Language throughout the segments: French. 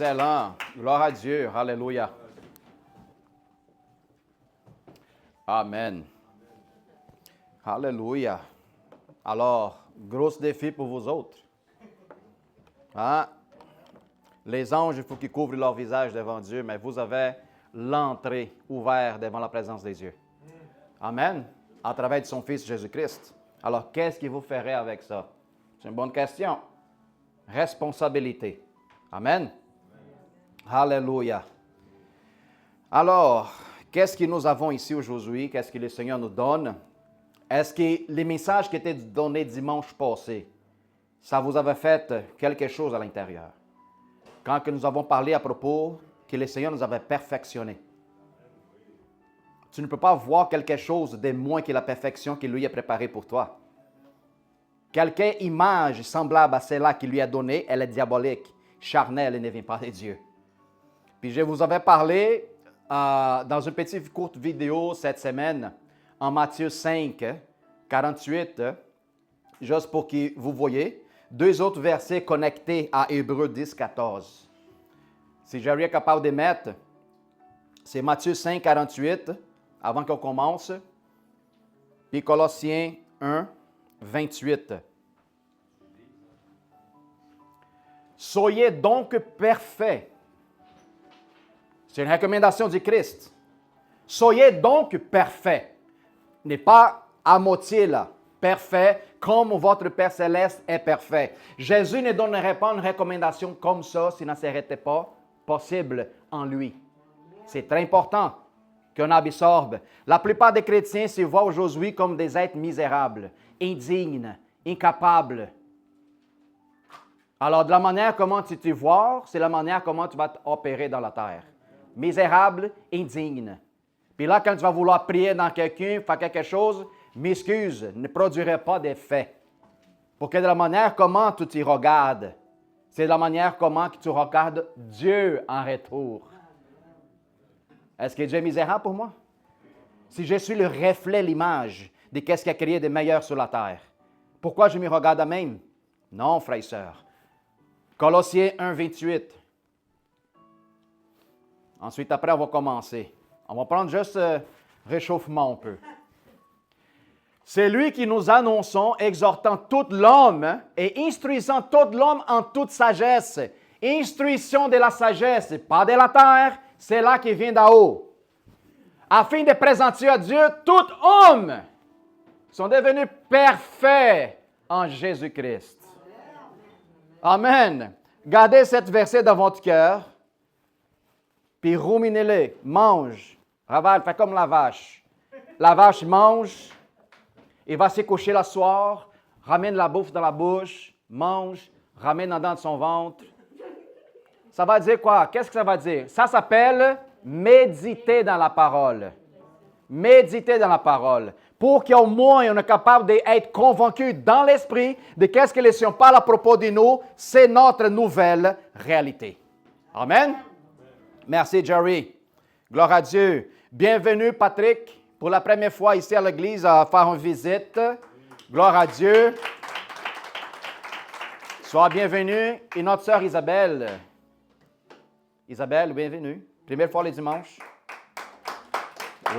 Excellent. Gloire à Dieu. Alléluia. Amen. Alléluia. Alors, gros défi pour vous autres. Hein? Les anges, il faut qu'ils couvrent leur visage devant Dieu, mais vous avez l'entrée ouverte devant la présence des dieux. Amen. À travers de son Fils Jésus-Christ. Alors, qu'est-ce qu'il vous ferait avec ça? C'est une bonne question. Responsabilité. Amen. Alléluia. Alors, qu'est-ce que nous avons ici aujourd'hui? Qu'est-ce que le Seigneur nous donne? Est-ce que les messages qui étaient donnés dimanche passé, ça vous avait fait quelque chose à l'intérieur? Quand que nous avons parlé à propos que le Seigneur nous avait perfectionné. Tu ne peux pas voir quelque chose de moins que la perfection qu'il lui a préparée pour toi. Quelque image semblable à celle-là qu'il lui a donnée, elle est diabolique, charnelle et ne vient pas de Dieu. Puis je vous avais parlé dans une petite courte vidéo cette semaine, en Matthieu 5, 48, juste pour que vous voyez, deux autres versets connectés à Hébreux 10, 14. Si j'arrive capable de mettre, c'est Matthieu 5, 48, avant qu'on commence, puis Colossiens 1, 28. Soyez donc parfaits. C'est une recommandation du Christ. Soyez donc parfaits. N'est pas à moitié là. Parfait, comme votre Père Céleste est parfait. Jésus ne donnerait pas une recommandation comme ça si ça n'était pas possible en lui. C'est très important qu'on absorbe. La plupart des chrétiens se voient aujourd'hui comme des êtres misérables, indignes, incapables. Alors, de la manière comment tu te vois, c'est la manière comment tu vas opérer dans la terre. Misérable, indigne. Puis là, quand tu vas vouloir prier dans quelqu'un, faire quelque chose, m'excuse, ne produirait pas d'effet. Pour que de la manière comment tu te regardes, c'est de la manière comment tu regardes Dieu en retour. Est-ce que Dieu est misérable pour moi? Si je suis le reflet, l'image de qu'est-ce qu'il a créé de meilleur sur la terre, pourquoi je me regarde à même? Non, frères et sœurs. Colossiens 1, 28. Ensuite, après, on va commencer. On va prendre juste réchauffement un peu. C'est lui qui nous annonçons, exhortant tout l'homme et instruisant tout l'homme en toute sagesse. Instruction de la sagesse, pas de la terre, c'est là qui vient d'en haut. Afin de présenter à Dieu tout homme sont devenus parfaits en Jésus-Christ. Amen. Gardez cette verset dans votre cœur, puis ruminez-le, mange, ravale, fais comme la vache. La vache mange, il va se coucher le soir, ramène la bouffe dans la bouche, mange, ramène en dedans de son ventre. Ça va dire quoi? Qu'est-ce que ça va dire? Ça s'appelle méditer dans la parole. Méditer dans la parole. Pour qu'au moins on est capable d'être convaincu dans l'esprit de qu'est-ce que les Seigneur parle à propos de nous, c'est notre nouvelle réalité. Amen? Merci, Jerry. Gloire à Dieu. Bienvenue, Patrick, pour la première fois ici à l'église à faire une visite. Gloire à Dieu. Sois bienvenue. Et notre sœur Isabelle. Isabelle, bienvenue. Première fois le dimanche.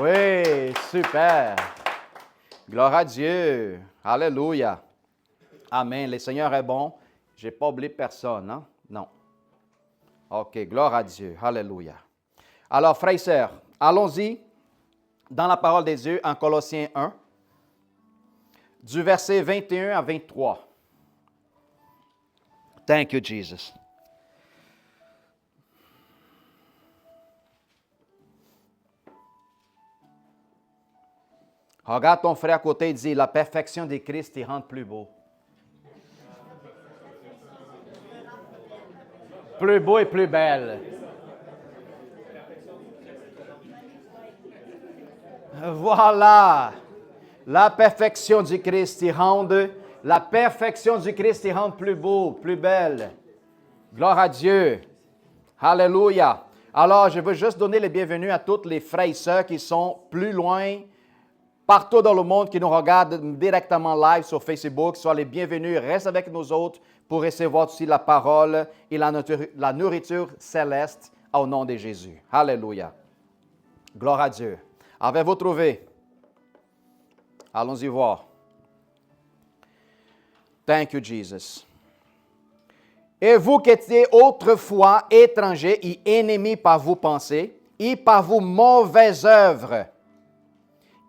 Oui, super. Gloire à Dieu. Alléluia. Amen. Le Seigneur est bon. Je n'ai pas oublié personne, hein? Non. OK, gloire à Dieu. Alléluia. Alors, frères et sœurs, allons-y dans la parole de Dieu en Colossiens 1, du verset 21 à 23. Thank you, Jesus. Regarde ton frère à côté et dis, la perfection de Christ te rend plus beau. Plus beau et plus belle. Voilà. La perfection du Christ te rend, la perfection du Christ te rend plus beau, plus belle. Gloire à Dieu. Alléluia. Alors, je veux juste donner les bienvenus à toutes les frères et sœurs qui sont plus loin partout dans le monde qui nous regardent directement live sur Facebook, soient les bienvenus. Reste avec nous autres pour recevoir aussi la parole et la nourriture céleste au nom de Jésus. Alléluia. Gloire à Dieu. Avez-vous trouvé? Allons-y voir. Thank you, Jesus. Et vous qui étiez autrefois étrangers et ennemis par vos pensées et par vos mauvaises œuvres,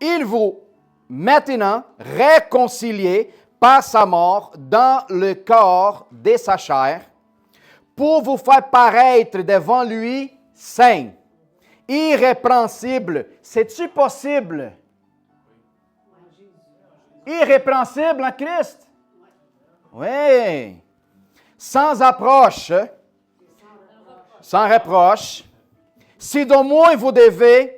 il vous maintenant réconcilié par sa mort dans le corps de sa chair pour vous faire paraître devant lui saint, irrépréhensible. C'est-tu possible? Irrépréhensible en Christ? Oui. Sans approche, sans reproche, si d'au moins vous devez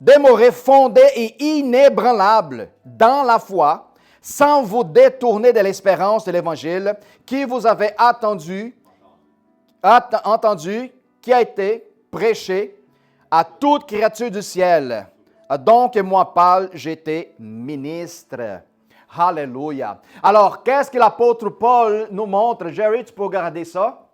demeurer fondé et inébranlable dans la foi, sans vous détourner de l'espérance de l'Évangile qui vous avait entendu, qui a été prêché à toute créature du ciel. Donc, moi, Paul, j'étais ministre. Alléluia. Alors, qu'est-ce que l'apôtre Paul nous montre? Jerry, tu peux regarder ça?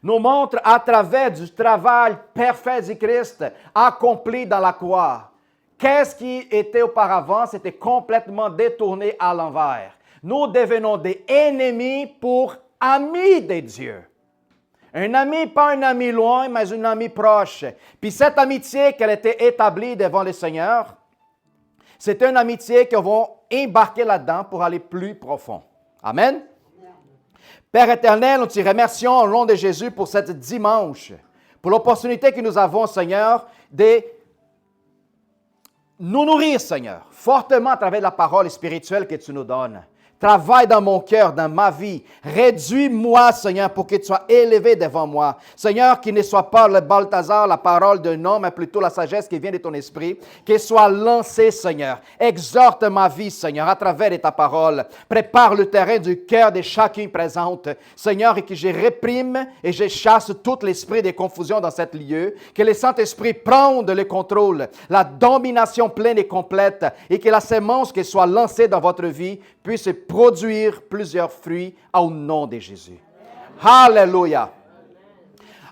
Nous montre à travers du travail parfait du Christ accompli dans la croix. Qu'est-ce qui était auparavant? C'était complètement détourné à l'envers. Nous devenons des ennemis pour amis de Dieu. Un ami, pas un ami loin, mais un ami proche. Puis cette amitié qu'elle était établie devant le Seigneur, c'est une amitié que vont embarquer là-dedans pour aller plus profond. Amen. Père éternel, nous te remercions au nom de Jésus pour cette dimanche, pour l'opportunité que nous avons, Seigneur, de nous nourrir, Seigneur, fortement à travers la parole spirituelle que tu nous donnes. Travaille dans mon cœur, dans ma vie. Réduis-moi, Seigneur, pour que tu sois élevé devant moi. Seigneur, qu'il ne soit pas le Balthazar, la parole d'un homme, mais plutôt la sagesse qui vient de ton esprit. Qu'il soit lancé, Seigneur. Exhorte ma vie, Seigneur, à travers de ta parole. Prépare le terrain du cœur de chacun présente. Seigneur, et que je réprime et je chasse tout l'esprit de confusion dans cet lieu. Que le Saint-Esprit prenne le contrôle, la domination pleine et complète, et que la sémence qui soit lancée dans votre vie puisse produire plusieurs fruits au nom de Jésus. Alléluia.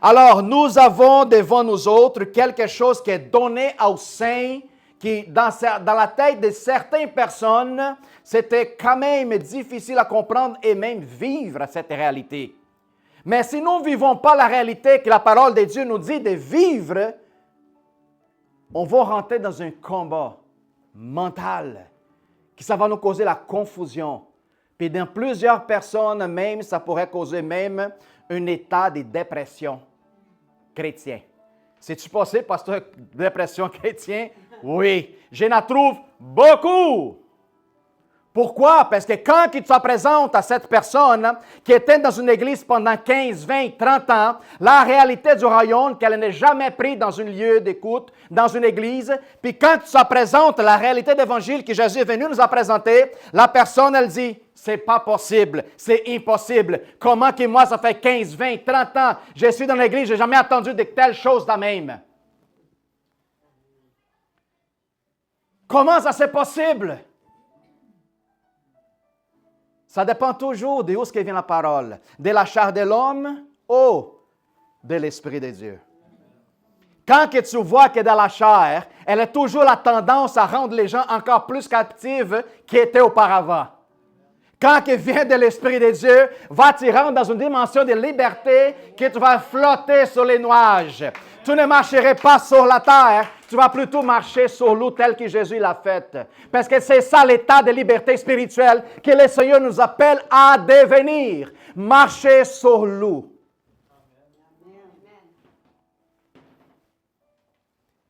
Alors, nous avons devant nous autres quelque chose qui est donné aux saints, qui dans la tête de certaines personnes, c'était quand même difficile à comprendre et même vivre cette réalité. Mais si nous ne vivons pas la réalité que la parole de Dieu nous dit de vivre, on va rentrer dans un combat mental, qui ça va nous causer la confusion. Puis dans plusieurs personnes, même, ça pourrait causer même un état de dépression chrétien. C'est-tu possible, pasteur, dépression chrétien? Oui, je la trouve beaucoup. Pourquoi? Parce que quand il se présente à cette personne qui était dans une église pendant 15, 20, 30 ans, la réalité du royaume qu'elle n'est jamais prise dans un lieu d'écoute, dans une église, puis quand il se présente la réalité d'évangile que Jésus est venu nous a présenté, la personne, elle dit, c'est pas possible, c'est impossible. Comment que moi, ça fait 15, 20, 30 ans, je suis dans l'église, je n'ai jamais entendu de telles choses de même. Comment ça c'est possible? Ça dépend toujours de où est-ce que vient la parole. De la chair de l'homme ou de l'Esprit de Dieu. Quand que tu vois que dans la chair, elle a toujours la tendance à rendre les gens encore plus captifs qu'ils étaient auparavant. Quand il vient de l'Esprit de Dieu, va te rendre dans une dimension de liberté que tu vas flotter sur les nuages. Tu ne marcherais pas sur la terre, tu vas plutôt marcher sur l'eau tel que Jésus l'a fait. Parce que c'est ça l'état de liberté spirituelle que le Seigneur nous appelle à devenir. Marcher sur l'eau.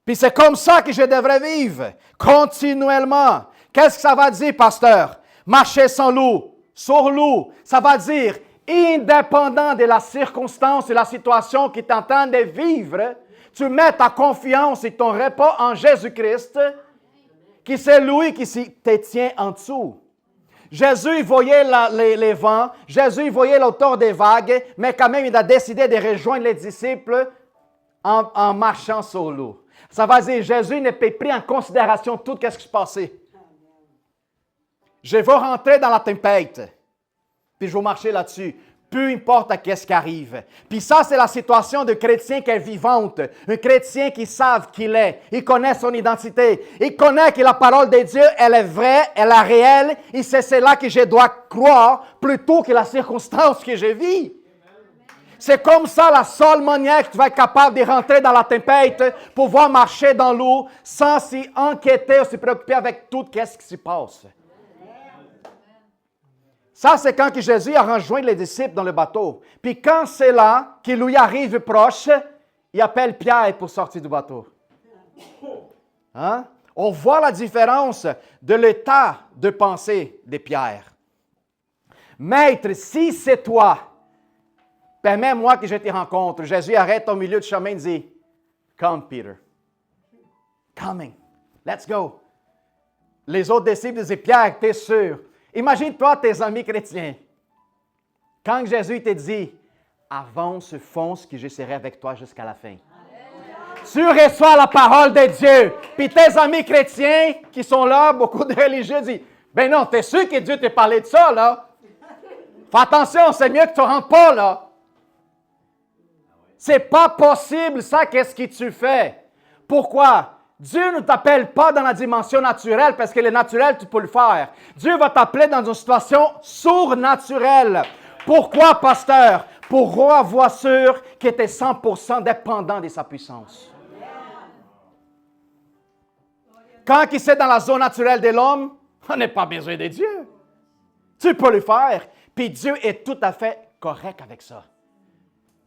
Puis c'est comme ça que je devrais vivre, continuellement. Qu'est-ce que ça va dire, pasteur? Marcher sans l'eau, sur l'eau, ça va dire, indépendant de la circonstance et la situation qui t'entendent de vivre, tu mets ta confiance et ton repas en Jésus-Christ, qui c'est lui qui te tient en dessous. Jésus, il voyait les vents, Jésus, il voyait l'auteur des vagues, mais quand même, il a décidé de rejoindre les disciples en marchant sur l'eau. Ça va dire, Jésus n'a pas pris en considération tout ce qui se passait. Je vais rentrer dans la tempête, puis je vais marcher là-dessus. Peu importe à ce qui arrive. Puis ça, c'est la situation d'un chrétien qui est vivante. Un chrétien qui sait qui il est. Il connaît son identité. Il connaît que la parole de Dieu, elle est vraie, elle est réelle. Et c'est là que je dois croire plutôt que la circonstance que je vis. C'est comme ça la seule manière que tu vas être capable de rentrer dans la tempête, pouvoir marcher dans l'eau sans s'y inquiéter ou se préoccuper avec tout ce qui se passe. Ça, c'est quand que Jésus a rejoint les disciples dans le bateau. Puis quand c'est là qu'il lui arrive proche, il appelle Pierre pour sortir du bateau. Hein? On voit la différence de l'état de pensée de Pierre. Maître, si c'est toi, permets-moi que je te rencontre. Jésus arrête au milieu du chemin et dit, Come, Peter. Coming. Let's go. Les autres disciples disaient, Pierre, t'es sûr? Imagine-toi tes amis chrétiens. Quand Jésus te dit, avance, fonce, que je serai avec toi jusqu'à la fin. Tu reçois la parole de Dieu. Puis tes amis chrétiens qui sont là, beaucoup de religieux disent, ben non, t'es sûr que Dieu t'a parlé de ça, là? Fais attention, c'est mieux que tu ne rentres pas, là. C'est pas possible, ça, qu'est-ce que tu fais? Pourquoi? Dieu ne t'appelle pas dans la dimension naturelle parce que le naturel, tu peux le faire. Dieu va t'appeler dans une situation surnaturelle. Pourquoi, pasteur? Pour avoir sûr que tu es 100% dépendant de sa puissance. Quand c'est dans la zone naturelle de l'homme, on n'a pas besoin de Dieu. Tu peux le faire. Puis Dieu est tout à fait correct avec ça.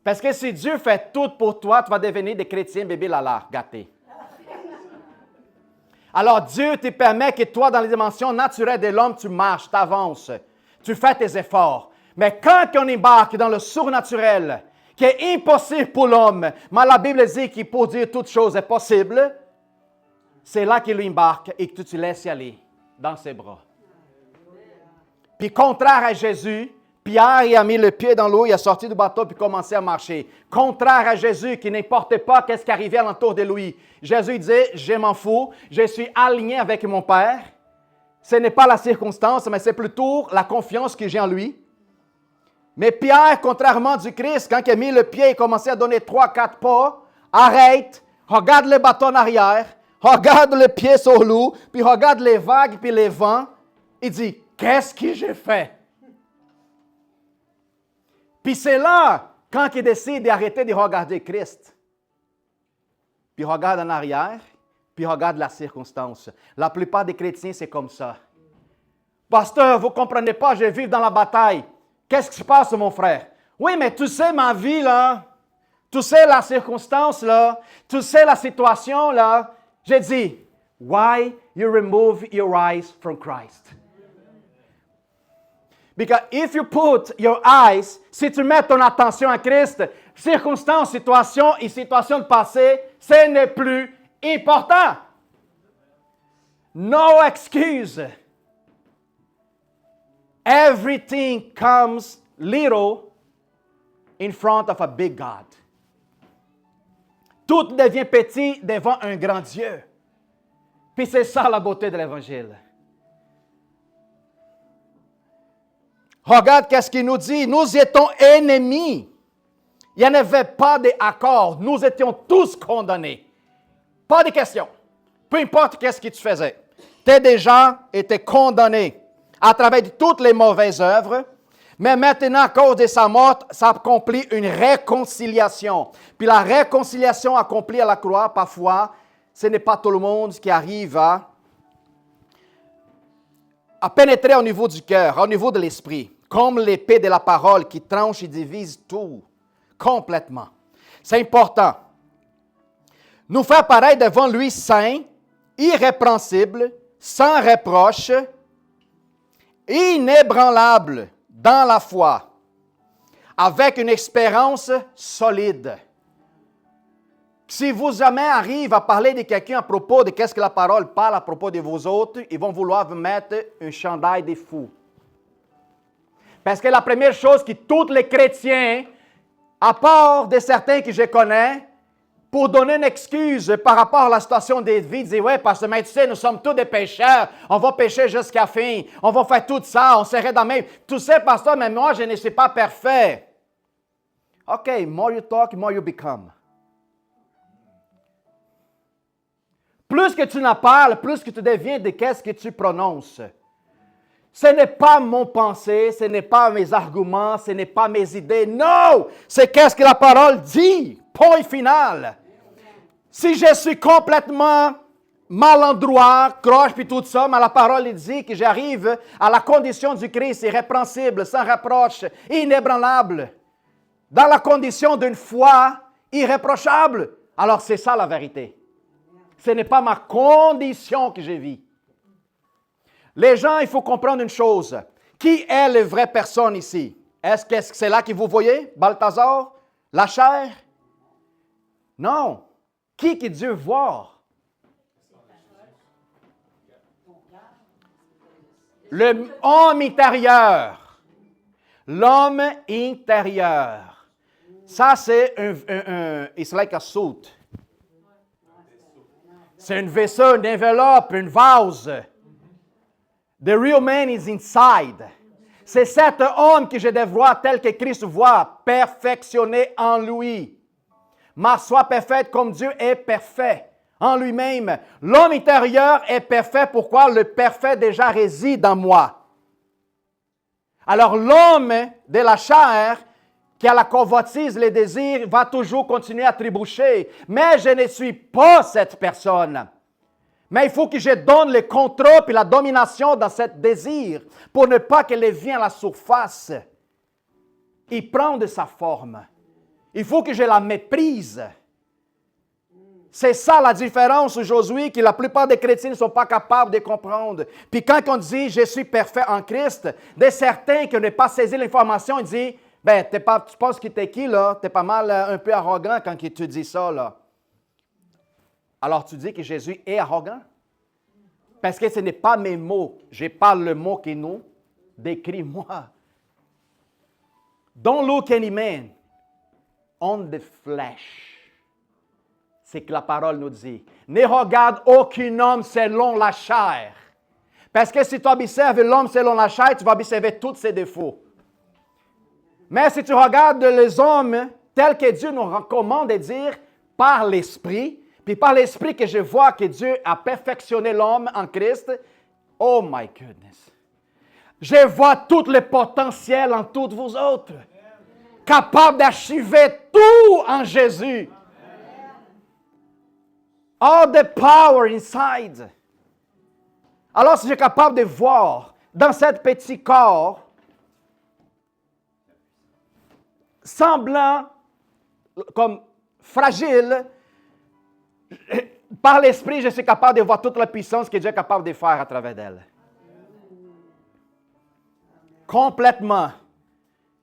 Parce que si Dieu fait tout pour toi, tu vas devenir des chrétiens bébés lala, gâtés. Alors Dieu te permet que toi, dans les dimensions naturelles de l'homme, tu marches, tu avances, tu fais tes efforts. Mais quand on embarque dans le surnaturel, qui est impossible pour l'homme, mais la Bible dit qu'il pour Dieu toute chose est possible, c'est là qu'il embarque et que tu te laisses y aller dans ses bras. Puis contraire à Jésus, Pierre il a mis le pied dans l'eau, il a sorti du bateau puis commencé à marcher. Contraire à Jésus qui n'importait pas qu'est-ce qui arrivait alentour de lui. Jésus disait, je m'en fous, je suis aligné avec mon Père. Ce n'est pas la circonstance, mais c'est plutôt la confiance que j'ai en lui. Mais Pierre, contrairement du Christ, quand il a mis le pied et commençait à donner 3-4 pas, arrête, regarde le bateau en arrière, regarde le pied sur l'eau, puis regarde les vagues puis les vents, il dit, qu'est-ce que j'ai fait? Puis c'est là, quand il décide d'arrêter de regarder Christ, puis regarde en arrière, puis regarde la circonstance. La plupart des chrétiens, c'est comme ça. Pasteur, vous ne comprenez pas, je vis dans la bataille. Qu'est-ce qui se passe, mon frère? Oui, mais tu sais ma vie, là. Tu sais la circonstance, là. Tu sais la situation, là. J'ai dit, why you remove your eyes from Christ? Because if you put your eyes, si tu mets ton attention à Christ, circonstances, situations et situations de passé, ce n'est plus important. No excuse. Everything comes little in front of a big God. Tout devient petit devant un grand Dieu. Puis c'est ça la beauté de l'Évangile. Regarde qu'est-ce qu'il nous dit. Nous étions ennemis. Il n'y en avait pas d'accord. Nous étions tous condamnés. Pas de question. Peu importe qu'est-ce que tu faisais. Tu déjà été condamné à travers de toutes les mauvaises œuvres. Mais maintenant, à cause de sa mort, ça accomplit une réconciliation. Puis la réconciliation accomplie à la croix, parfois, ce n'est pas tout le monde qui arrive à pénétrer au niveau du cœur, au niveau de l'esprit, comme l'épée de la parole qui tranche et divise tout, complètement. C'est important. Nous faire pareil devant lui saint, irrépréhensible, sans reproche, inébranlable dans la foi, avec une expérience solide. Si vous jamais arrivez à parler de quelqu'un à propos de qu'est-ce que la parole parle à propos de vous autres, ils vont vouloir vous mettre un chandail de fou. Parce que la première chose que tous les chrétiens, à part de certains que je connais, pour donner une excuse par rapport à la situation des vies, dire, ouais, parce que, mais tu sais, nous sommes tous des pécheurs, on va pécher jusqu'à la fin, on va faire tout ça, on serait dans même. Tu sais, pasteur, mais moi, je ne suis pas parfait. OK, more you talk, more you become. Plus que tu en parles, plus que tu deviens de qu'est-ce que tu prononces. Ce n'est pas mon pensée, ce n'est pas mes arguments, ce n'est pas mes idées. Non! C'est qu'est-ce que la parole dit. Point final. Si je suis complètement malandroit, croche puis tout ça, mais la parole dit que j'arrive à la condition du Christ irrépréhensible, sans reproche, inébranlable, dans la condition d'une foi irréprochable. Alors c'est ça la vérité. Ce n'est pas ma condition que je vis. Les gens, il faut comprendre une chose. Qui est la vraie personne ici? Est-ce que c'est là que vous voyez? Balthazar? La chair? Non. Qui que Dieu voit? L'homme intérieur. L'homme intérieur. Ça, c'est it's like a suit. C'est un vaisseau, une enveloppe, une vase. The real man is inside. C'est cet homme que je dois voir tel que Christ voit, perfectionné en lui. Ma sois parfaite comme Dieu est parfait en lui-même. L'homme intérieur est parfait. Pourquoi? Le parfait déjà réside en moi. Alors l'homme de la chair, qui a la convoitise, les désirs, va toujours continuer à trébucher. Mais je ne suis pas cette personne. Mais il faut que je donne le contrôle et la domination dans ce désir pour ne pas qu'elle vienne à la surface. Il prend de sa forme. Il faut que je la méprise. C'est ça la différence aujourd'hui que la plupart des chrétiens ne sont pas capables de comprendre. Puis quand on dit « je suis parfait en Christ », de certains qui n'ont pas saisi l'information, ils disent « ben, tu penses que t'es qui là? Tu es pas mal un peu arrogant quand tu dis ça là. » Alors tu dis que Jésus est arrogant? Parce que ce n'est pas mes mots. Je parle le mot qui nous décrit moi. Don't look any man on the flesh. C'est que la parole nous dit. Ne regarde aucun homme selon la chair. Parce que si tu observes l'homme selon la chair, tu vas observer tous ses défauts. Mais si tu regardes les hommes tels que Dieu nous recommande de dire par l'Esprit, puis par l'Esprit que je vois que Dieu a perfectionné l'homme en Christ, oh my goodness. Je vois tout le potentiel en toutes vous autres. Capable d'achever tout en Jésus. All the power inside. Alors si je suis capable de voir dans ce petit corps, semblant comme fragile, par l'Esprit, je suis capable de voir toute la puissance que Dieu est capable de faire à travers d'elle. Complètement.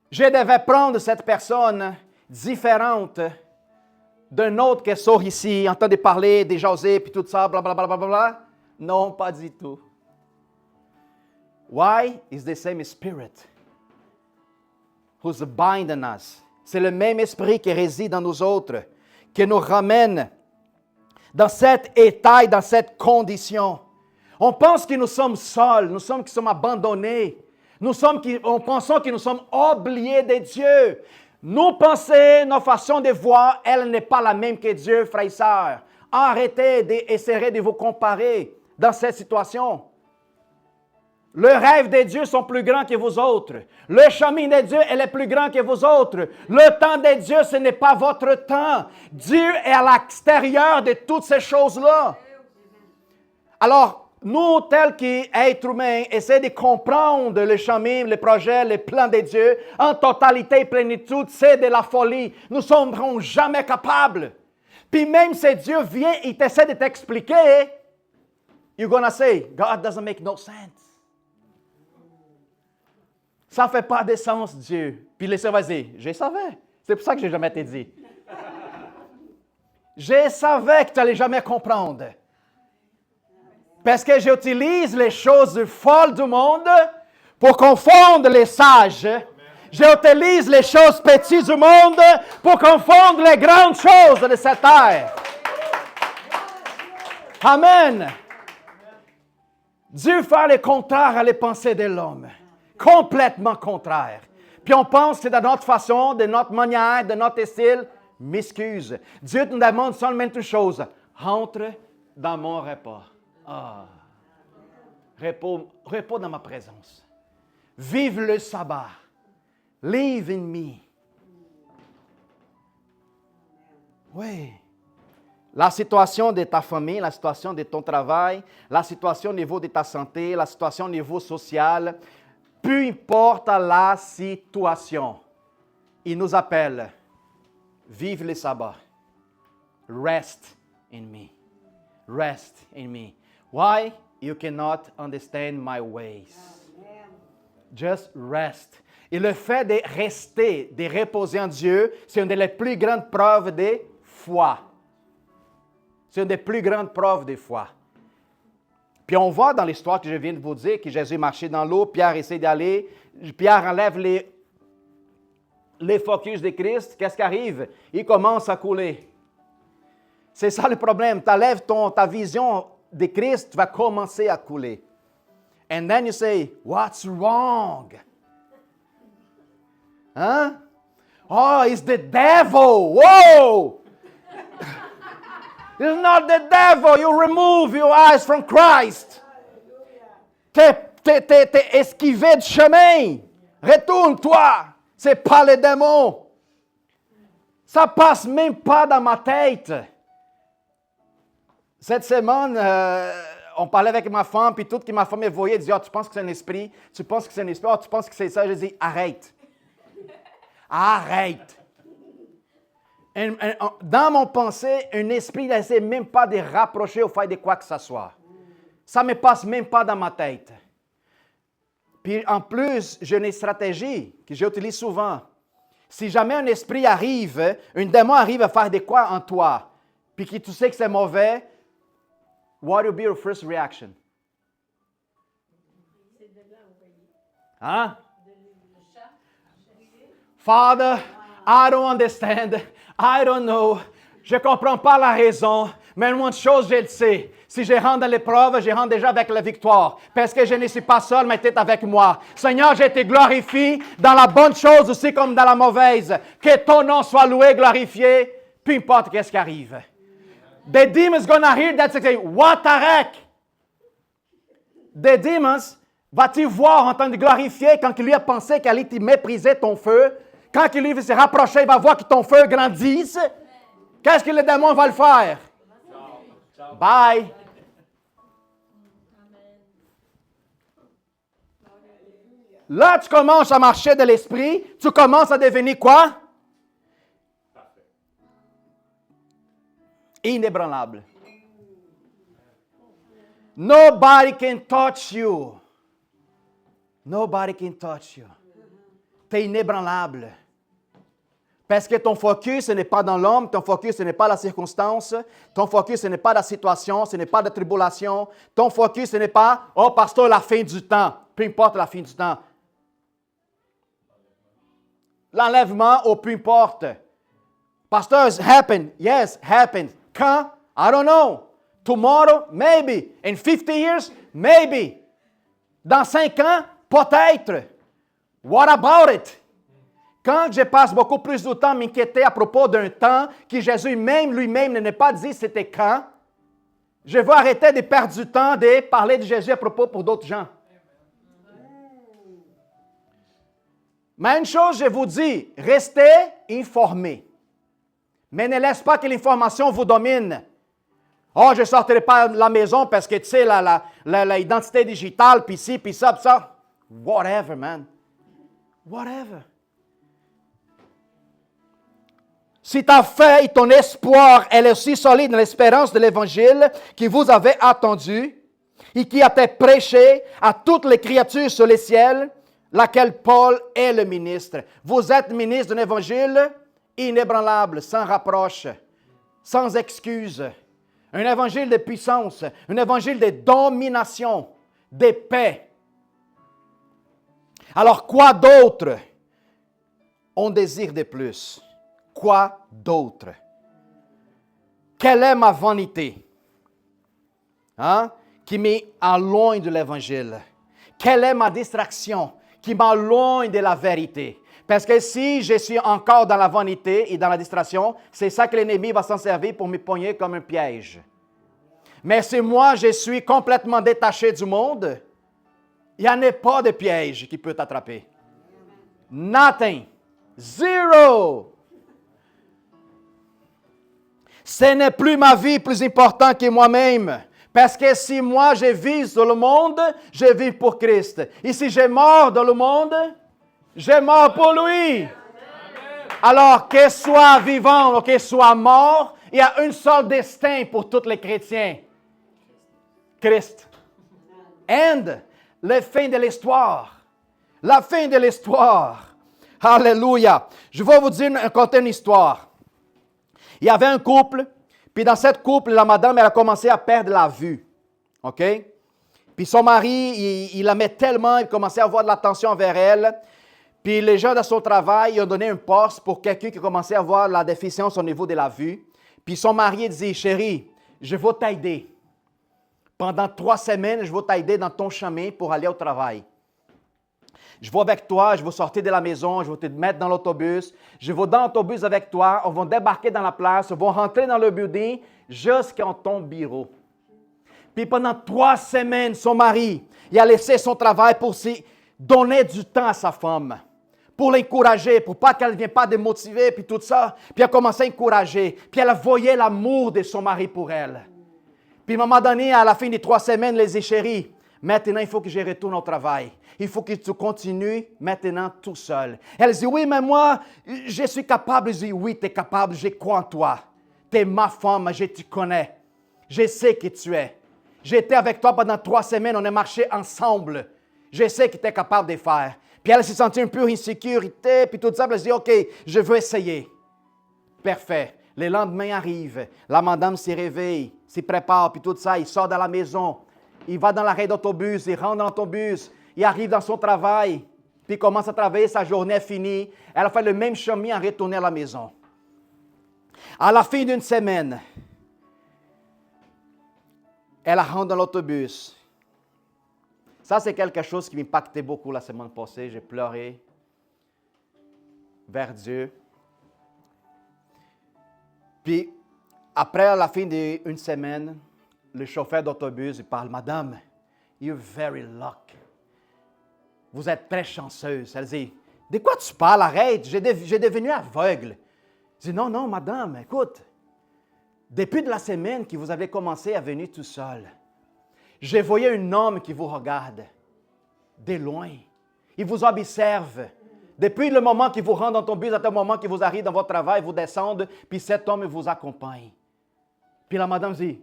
Je devais prendre cette personne différente d'un autre qui sort ici, entendre parler, de jaser, puis tout ça, blablabla. Bla, bla, bla. Non, pas du tout. Why? It's the same Spirit who's binding us. C'est le même esprit qui réside dans nous autres, qui nous ramène dans cet état et dans cette condition. On pense que nous sommes seuls, nous sommes abandonnés. On pense que nous sommes oubliés de Dieu. Nos pensées, nos façons de voir, elle n'est pas la même que Dieu, frères et sœurs. Arrêtez d'essayer de vous comparer dans cette situation. Le rêve de Dieu sont plus grands que vous autres. Le chemin de Dieu, elle est plus grand que vous autres. Le temps de Dieu, ce n'est pas votre temps. Dieu est à l'extérieur de toutes ces choses-là. Alors, nous, tels qu'êtres humains, essayons de comprendre le chemin, le projet, le plan de Dieu en totalité et plénitude. C'est de la folie. Nous ne serons jamais capables. Puis même si Dieu vient et essaie de t'expliquer, you're going to say, God doesn't make no sense. Ça ne fait pas de sens, Dieu. Puis le Seigneur va dire, je savais. C'est pour ça que je n'ai jamais été dit. Je savais que tu n'allais jamais comprendre. Parce que j'utilise les choses folles du monde pour confondre les sages. J'utilise les choses petites du monde pour confondre les grandes choses de cette terre. Amen. Dieu fait le contraire à les pensées de l'homme. Complètement contraire. Puis on pense que c'est de notre façon, de notre manière, de notre style. M'excuse. Dieu nous demande seulement une chose. Entre dans mon repas. Ah. Repos dans ma présence. Vive le sabbat. Live in me. Oui. La situation de ta famille, la situation de ton travail, la situation au niveau de ta santé, la situation au niveau social, peu importe la situation, il nous appelle, vive le sabbat. Rest in me. Rest in me. Why? You cannot understand my ways. Just rest. Et le fait de rester, de reposer en Dieu, c'est une des plus grandes preuves de foi. C'est une des plus grandes preuves de foi. Puis on voit dans l'histoire que je viens de vous dire que Jésus marchait dans l'eau, Pierre essaie d'aller, Pierre enlève les focus de Christ, qu'est-ce qui arrive? Il commence à couler. C'est ça le problème. Tu enlèves ta vision de Christ, tu vas commencer à couler. And then you say, what's wrong? Hein? Oh, it's the devil. Whoa! It's not the devil. You remove your eyes from Christ. T'es esquivé du chemin. Retourne-toi. C'est pas le démon. Ça passe même pas dans ma tête. Cette semaine, on parlait avec ma femme, puis tout que ma femme me voyait, elle disait, tu penses que c'est un esprit? Tu penses que c'est un esprit? Tu penses que c'est ça? Je dis, arrête. Arrête. Dans mon pensée, un esprit n'essaie même pas de rapprocher au fait de quoi que ce soit. Ça ne me passe même pas dans ma tête. Puis en plus, j'ai une stratégie que j'utilise souvent. Si jamais un esprit arrive, un démon arrive à faire de quoi en toi, puis que tu sais que c'est mauvais, what will be your first reaction? Hein? Father, I don't understand. I don't know. Je ne comprends pas la raison. Mais une chose, je le sais. Si je rentre dans l'épreuve, je rentre déjà avec la victoire. Parce que je ne suis pas seul, mais tu es avec moi. Seigneur, je te glorifie dans la bonne chose aussi comme dans la mauvaise. Que ton nom soit loué, glorifié, peu importe qu'est-ce qui arrive. The demons gonna hear that and say, what the heck? The demons, vas-tu voir en train de glorifier quand il lui a pensé qu'elle allait te mépriser ton feu? Quand il lui va se rapprocher, il va voir que ton feu grandisse. Qu'est-ce que le démon va le faire? Bye. Là, tu commences à marcher de l'esprit. Tu commences à devenir quoi? Inébranlable. Nobody can touch you. Nobody can touch you. Tu es inébranlable. Parce que ton focus, ce n'est pas dans l'homme, ton focus, ce n'est pas la circonstance, ton focus, ce n'est pas la situation, ce n'est pas la tribulation, ton focus, ce n'est pas « Oh, pasteur, la fin du temps », peu importe la fin du temps. L'enlèvement, oh, peu importe. Pasteur, happen, yes, happen. Quand? I don't know. Tomorrow, maybe. In 50 years, maybe. Dans 5 ans, peut-être. What about it? Quand je passe beaucoup plus de temps à m'inquiéter à propos d'un temps que Jésus lui-même ne n'a pas dit c'était quand, je vais arrêter de perdre du temps de parler de Jésus à propos pour d'autres gens. Mais une chose, je vous dis, restez informés. Mais ne laissez pas que l'information vous domine. Oh, je ne sortirai pas de la maison parce que, tu sais, l'identité digitale, puis ci, puis ça, puis ça. Whatever, man. Whatever. Si ta foi et ton espoir est aussi solide dans l'espérance de l'Évangile que vous avez attendu et qui a été prêché à toutes les créatures sur les ciels, laquelle Paul est le ministre. Vous êtes ministre d'un Évangile inébranlable, sans rapproche, sans excuse. Un Évangile de puissance, un Évangile de domination, de paix. Alors quoi d'autre on désire de plus. Quoi d'autre? Quelle est ma vanité? Hein? Qui m'est en loin de l'Évangile. Quelle est ma distraction? Qui m'éloigne de la vérité. Parce que si je suis encore dans la vanité et dans la distraction, c'est ça que l'ennemi va s'en servir pour me pogner comme un piège. Mais si moi, je suis complètement détaché du monde, il n'y en a pas de piège qui peut t'attraper. Nothing. Zero. Ce n'est plus ma vie plus importante que moi-même. Parce que si moi, je vis dans le monde, je vis pour Christ. Et si je mors dans le monde, je mors pour lui. Alors, qu'il soit vivant ou qu'il soit mort, il y a un seul destin pour tous les chrétiens. Christ. And la fin de l'histoire. La fin de l'histoire. Alléluia. Je vais vous raconter une histoire. Il y avait un couple, puis dans cette couple, la madame, elle a commencé à perdre la vue. OK? Puis son mari, il l'aimait tellement, il commençait à avoir de l'attention envers elle. Puis les gens de son travail, ils ont donné un poste pour quelqu'un qui commençait à avoir la déficience au niveau de la vue. Puis son mari dit, chérie, je vais t'aider. Pendant 3 semaines, je vais t'aider dans ton chemin pour aller au travail. Je vais avec toi, je vais sortir de la maison, je vais te mettre dans l'autobus. Je vais dans l'autobus avec toi, on va débarquer dans la place, on va rentrer dans le building jusqu'à ton bureau. Puis pendant 3 semaines, son mari, il a laissé son travail pour donner du temps à sa femme, pour l'encourager, pour pas qu'elle ne vienne pas démotivée, puis tout ça. Puis elle a commencé à encourager. Puis elle voyait l'amour de son mari pour elle. Puis à un moment donné, à la fin des 3 semaines, elle dit, chérie, maintenant il faut que je retourne au travail. Il faut que tu continues maintenant tout seul. Elle dit, oui, mais moi, je suis capable. Je dis, oui, tu es capable, je crois en toi. Tu es ma femme, je te connais. Je sais qui tu es. J'étais avec toi pendant 3 semaines, on a marché ensemble. Je sais que tu es capable de faire. Puis elle s'est sentie un peu insécurité, puis tout ça. Elle s'est dit, OK, je veux essayer. Parfait. Le lendemain arrive. La madame se réveille, se prépare, puis tout ça. Il sort de la maison. Il va dans l'arrêt d'autobus, il rentre dans l'autobus. Il arrive dans son travail, puis il commence à travailler, sa journée est finie. Elle a fait le même chemin en retournant à la maison. À la fin d'une semaine, elle rentre dans l'autobus. Ça, c'est quelque chose qui m'impactait beaucoup la semaine passée. J'ai pleuré vers Dieu. Puis, après la fin d'une semaine, le chauffeur d'autobus, il parle, Madame, you're very lucky. Vous êtes très chanceuse. Elle dit, de quoi tu parles? Arrête, j'ai devenu aveugle. Je dis, non, madame, écoute. Depuis de la semaine que vous avez commencé à venir tout seul, j'ai vu un homme qui vous regarde de loin. Il vous observe. Depuis le moment qu'il vous rend dans ton bus, à tel moment qu'il vous arrive dans votre travail, vous descendez, puis cet homme vous accompagne. Puis la madame dit,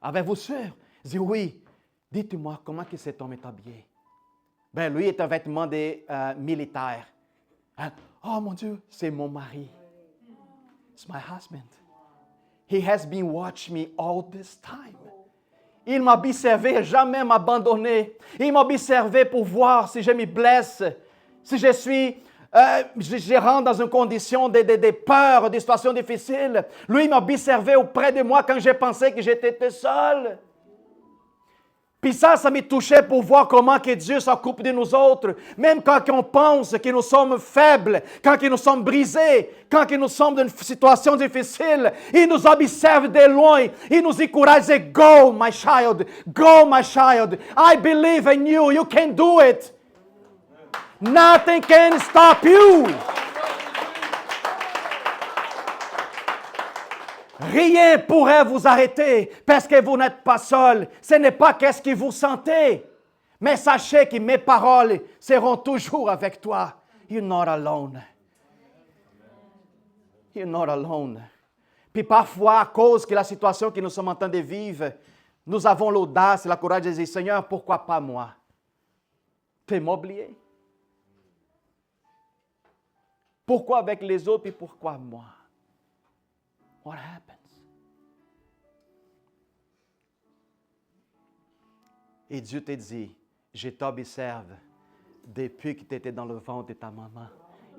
avez-vous sûr? Je dis, oui. Dites-moi, comment que cet homme est habillé? Ben, lui est un vêtement de militaire. Hein? Oh mon Dieu, c'est mon mari. It's my husband. He has been watching me all this time. Il m'a observé, jamais m'abandonné. Il m'a observé pour voir si je me blesse, si je suis, je rentre dans une condition de peur, de situations difficiles. Lui m'a observé auprès de moi quand j'ai pensé que j'étais seul. Puis ça me touchait pour voir comment que Dieu s'occupe de nous autres. Même quand on pense que nous sommes faibles, quand nous sommes brisés, quand nous sommes dans une situation difficile, il nous observe de loin. Il nous encourage, go my child, go my child. I believe in you, you can do it. Nothing can stop you. Rien pourrait vous arrêter parce que vous n'êtes pas seul. Ce n'est pas qu'est-ce que vous sentez. Mais sachez que mes paroles seront toujours avec toi. You're not alone. You're not alone. Puis parfois, à cause de la situation que nous sommes en train de vivre, nous avons l'audace et la courage de dire, Seigneur, pourquoi pas moi? Tu m'as oublié. Pourquoi avec les autres et pourquoi moi? What happens? Et Dieu te dit, je t'observe depuis que tu étais dans le ventre de ta maman.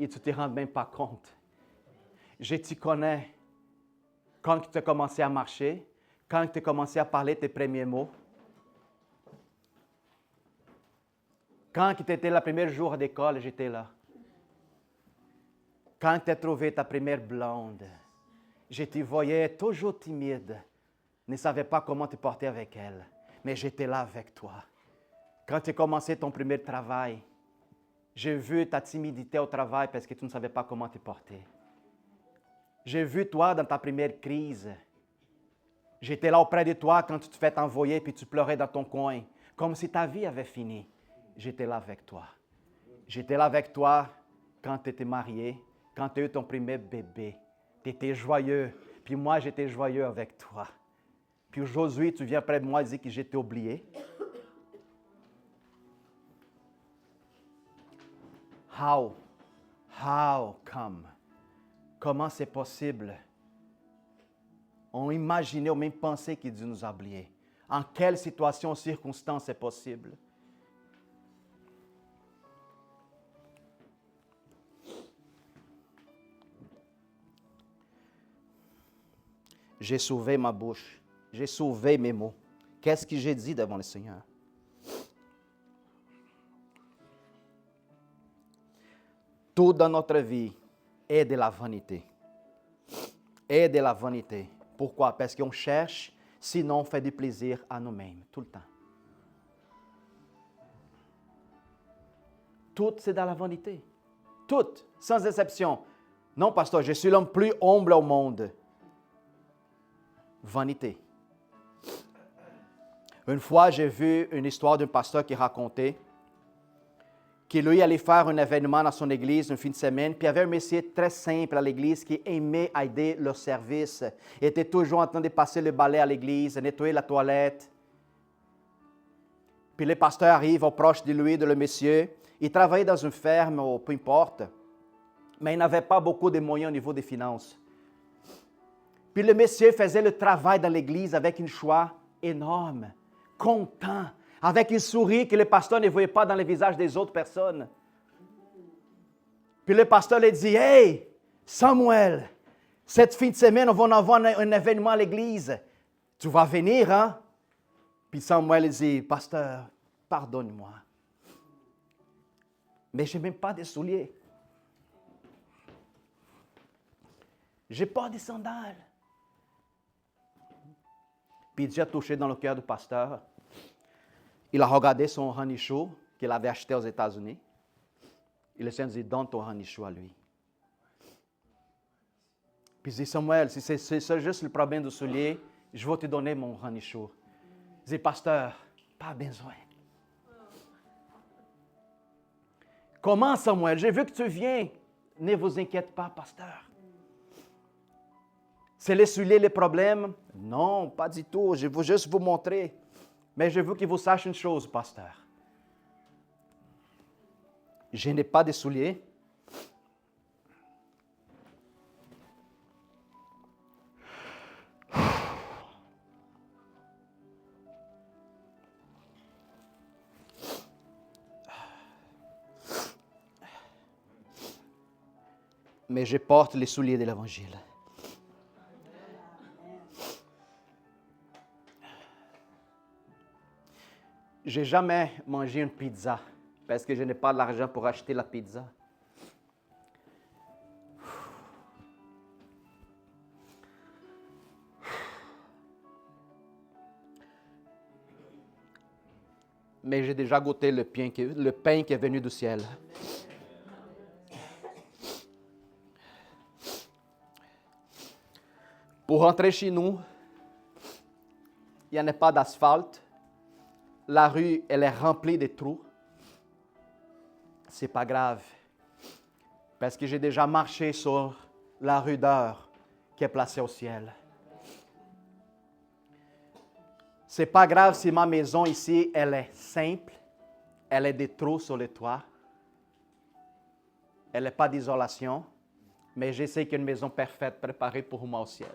et tu ne te rends même pas compte. Je t'y connais. Quand tu as commencé à marcher, quand tu as commencé à parler tes premiers mots, quand tu étais le premier jour d'école, j'étais là. Quand tu as trouvé ta première blonde, je te voyais toujours timide, ne savais pas comment te porter avec elle, mais j'étais là avec toi. Quand tu as commencé ton premier travail, j'ai vu ta timidité au travail parce que tu ne savais pas comment te porter. J'ai vu toi dans ta première crise. J'étais là auprès de toi quand tu te fais envoyer puis tu pleurais dans ton coin, comme si ta vie avait fini. J'étais là avec toi. J'étais là avec toi quand tu étais marié, quand tu as eu ton premier bébé. Tu étais joyeux, puis moi j'étais joyeux avec toi. Puis aujourd'hui, tu viens près de moi et dis que j'étais oublié. How come? Comment c'est possible? On imaginait ou même pensait que Dieu nous a oubliés. En quelle situation, circonstance c'est possible? J'ai sauvé ma bouche. J'ai sauvé mes mots. Qu'est-ce que j'ai dit devant le Seigneur? Tout dans notre vie est de la vanité. Est de la vanité. Pourquoi? Parce qu'on cherche, sinon on fait du plaisir à nous-mêmes, tout le temps. Tout, c'est dans la vanité. Tout, sans exception. Non, pasteur, je suis l'homme plus humble au monde. Vanité. Une fois, j'ai vu une histoire d'un pasteur qui racontait qu'il lui allait faire un événement dans son église une fin de semaine, puis il y avait un monsieur très simple à l'église qui aimait aider leur service. Il était toujours en train de passer le balai à l'église, nettoyer la toilette. Puis le pasteur arrive, approche de lui, de le monsieur. Il travaillait dans une ferme, ou peu importe, mais il n'avait pas beaucoup de moyens au niveau des finances. Puis le monsieur faisait le travail dans l'église avec une joie énorme, content, avec une souris que le pasteur ne voyait pas dans les visages des autres personnes. Puis le pasteur lui dit, « Hey, Samuel, cette fin de semaine, on va avoir un événement à l'église. Tu vas venir, hein? » Puis Samuel dit, « Pasteur, pardonne-moi. Mais je n'ai même pas de souliers. Je n'ai pas de sandales. » Puis Dieu a touché dans le cœur du pasteur. Il a regardé son ranichou qu'il avait acheté aux États-Unis. Et le Seigneur dit, donne ton ranichou à lui. Puis il dit, Samuel, si c'est juste le problème du soulier, je vais te donner mon ranichou. Il dit, pasteur, pas besoin. Comment, Samuel? J'ai vu que tu viens. Ne vous inquiétez pas, pasteur. C'est les souliers le problème? Non, pas du tout. Je veux juste vous montrer. Mais je veux que vous sachiez une chose, pasteur. Je n'ai pas de souliers. Mais je porte les souliers de l'Évangile. Je n'ai jamais mangé une pizza parce que je n'ai pas l'argent pour acheter la pizza. Mais j'ai déjà goûté le pain qui est venu du ciel. Pour rentrer chez nous, il n'y en a pas d'asphalte. La rue, elle est remplie de trous. C'est pas grave. Parce que j'ai déjà marché sur la rue d'or qui est placée au ciel. C'est pas grave si ma maison ici, elle est simple. Elle a des trous sur le toit. Elle n'est pas d'isolation. Mais je sais qu'il y a une maison parfaite préparée pour moi au ciel.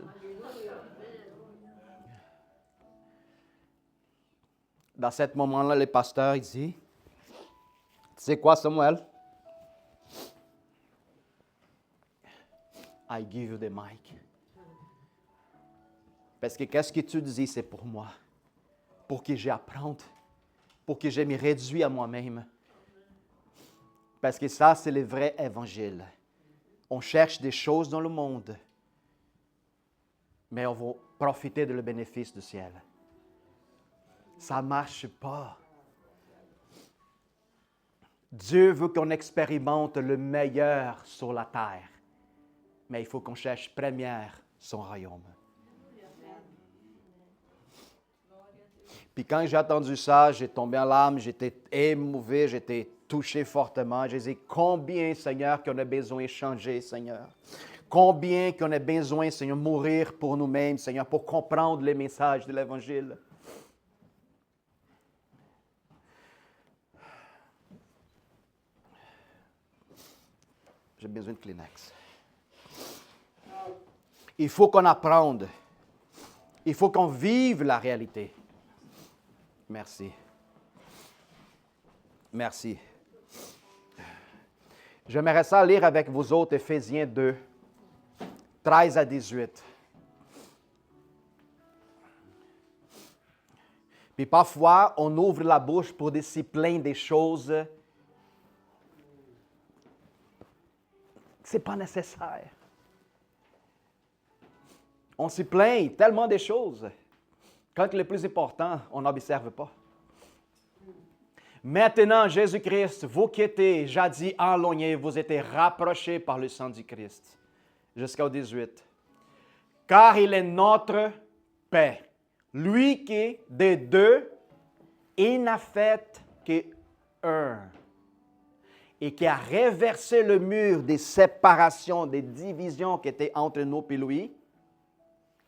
Dans ce moment-là, le pasteur il dit, « Tu sais quoi, Samuel? I give you the mic. Parce que qu'est-ce que tu dis, c'est pour moi. Pour que j'apprenne. Pour que je me réduise à moi-même. Parce que ça, c'est le vrai évangile. On cherche des choses dans le monde, mais on va profiter de le bénéfice du ciel. Ça ne marche pas. Dieu veut qu'on expérimente le meilleur sur la terre, mais il faut qu'on cherche première son royaume. Puis quand j'ai entendu ça, j'ai tombé en larmes, j'étais émouvé, j'étais touché fortement. J'ai dit, combien, Seigneur, qu'on a besoin de changer, Seigneur. Combien qu'on a besoin, Seigneur, de mourir pour nous-mêmes, Seigneur, pour comprendre les messages de l'Évangile. J'ai besoin de Kleenex. Il faut qu'on apprenne. Il faut qu'on vive la réalité. Merci. Merci. J'aimerais ça lire avec vous autres Éphésiens 2, 13 à 18. Puis parfois, on ouvre la bouche pour décider plein des choses. Ce n'est pas nécessaire. On s'y plaint tellement des choses. Quand le plus important, on n'observe pas. Maintenant, Jésus-Christ, vous qui étiez jadis éloignés, vous êtes rapprochés par le sang du Christ. Jusqu'au 18. Car il est notre paix. Lui qui, des deux, il n'a fait qu'un. Et qui a reversé le mur des séparations, des divisions qui étaient entre nous et lui,